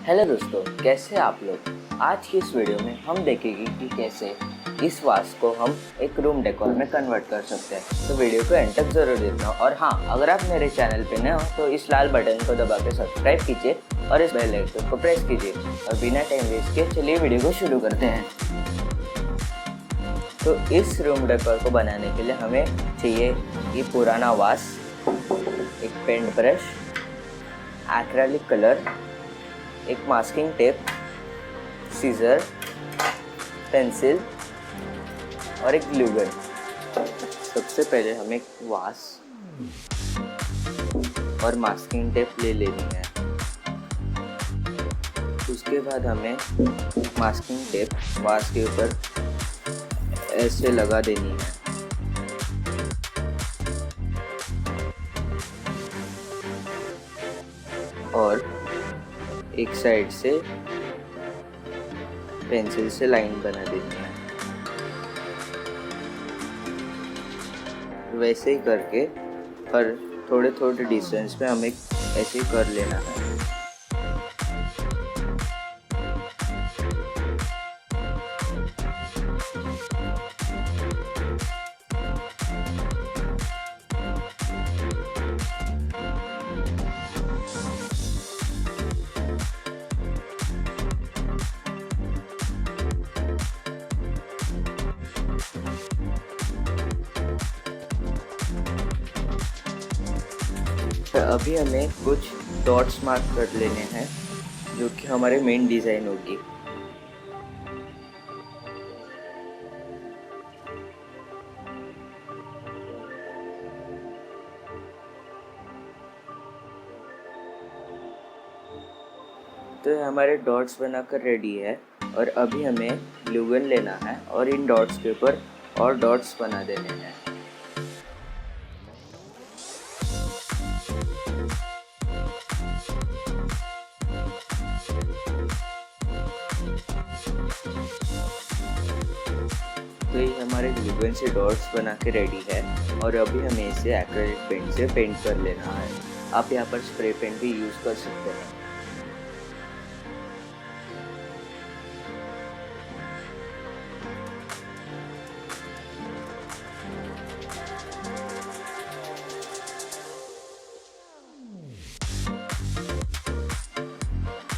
Hello दोस्तों, कैसे आप लोग। आज की इस वीडियो में हम देखेंगे कि कैसे इस वास को हम एक रूम डेकोर में कन्वर्ट कर सकते हैं। तो वीडियो को एंड तक ज़रूर देखना। और हाँ, अगर आप मेरे चैनल पे नए हो तो इस लाल बटन को दबा के सब्सक्राइब कीजिए और इस बेल आइकन को प्रेस कीजिए। और बिना टाइम वेस्ट के चलिए वीडियो को शुरू करते हैं। तो इस रूम डेकोर को बनाने के लिए हमें चाहिए ये पुराना वास, एक पेंट ब्रश, एक्रेलिक कलर, एक मास्किंग टेप, सीजर, पेंसिल और एक ग्लू गन। सबसे पहले हमें एक वास और मास्किंग टेप ले लेनी है। उसके बाद हमें मास्किंग टेप वास के ऊपर ऐसे लगा देनी है। और एक साइड से पेंसिल से लाइन बना देनी है। वैसे ही करके हर थोड़े थोड़े डिस्टेंस पे हमें ऐसे ही कर लेना है। तो अभी हमें कुछ डॉट्स मार्क कर लेने हैं जो कि हमारे मेन डिज़ाइन होगी। तो हमारे डॉट्स बनाकर रेडी है। और अभी हमें ग्लू गन लेना है और इन डॉट्स के ऊपर और डॉट्स बना देने हैं। तो ये हमारे ग्लू गन से डॉट्स बना के रेडी है। और अभी हमें इसे एक्रेलिक पेंट से पेंट कर लेना है। आप यहाँ पर स्प्रे पेंट भी यूज़ कर सकते हैं।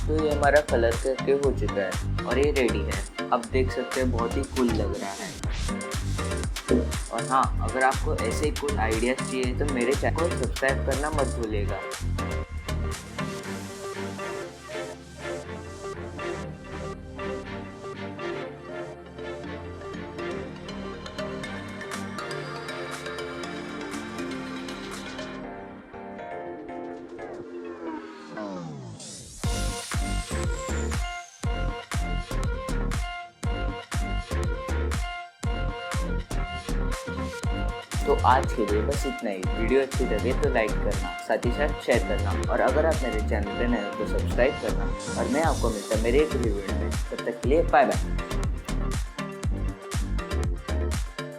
तो ये हमारा कलर करके हो चुका है और ये रेडी है। आप देख सकते हैं बहुत ही कूल लग रहा है। और हाँ, अगर आपको ऐसे ही कुछ आइडियाज़ चाहिए तो मेरे चैनल को सब्सक्राइब करना मत भूलिएगा। तो आज के लिए बस इतना ही। वीडियो अच्छी लगे तो लाइक करना, साथ ही साथ शेयर करना। और अगर आप मेरे चैनल पर नए हो तो सब्सक्राइब करना। और मैं आपको मिलता मेरे एक वीडियो में। तब तक के लिए बाय बाय।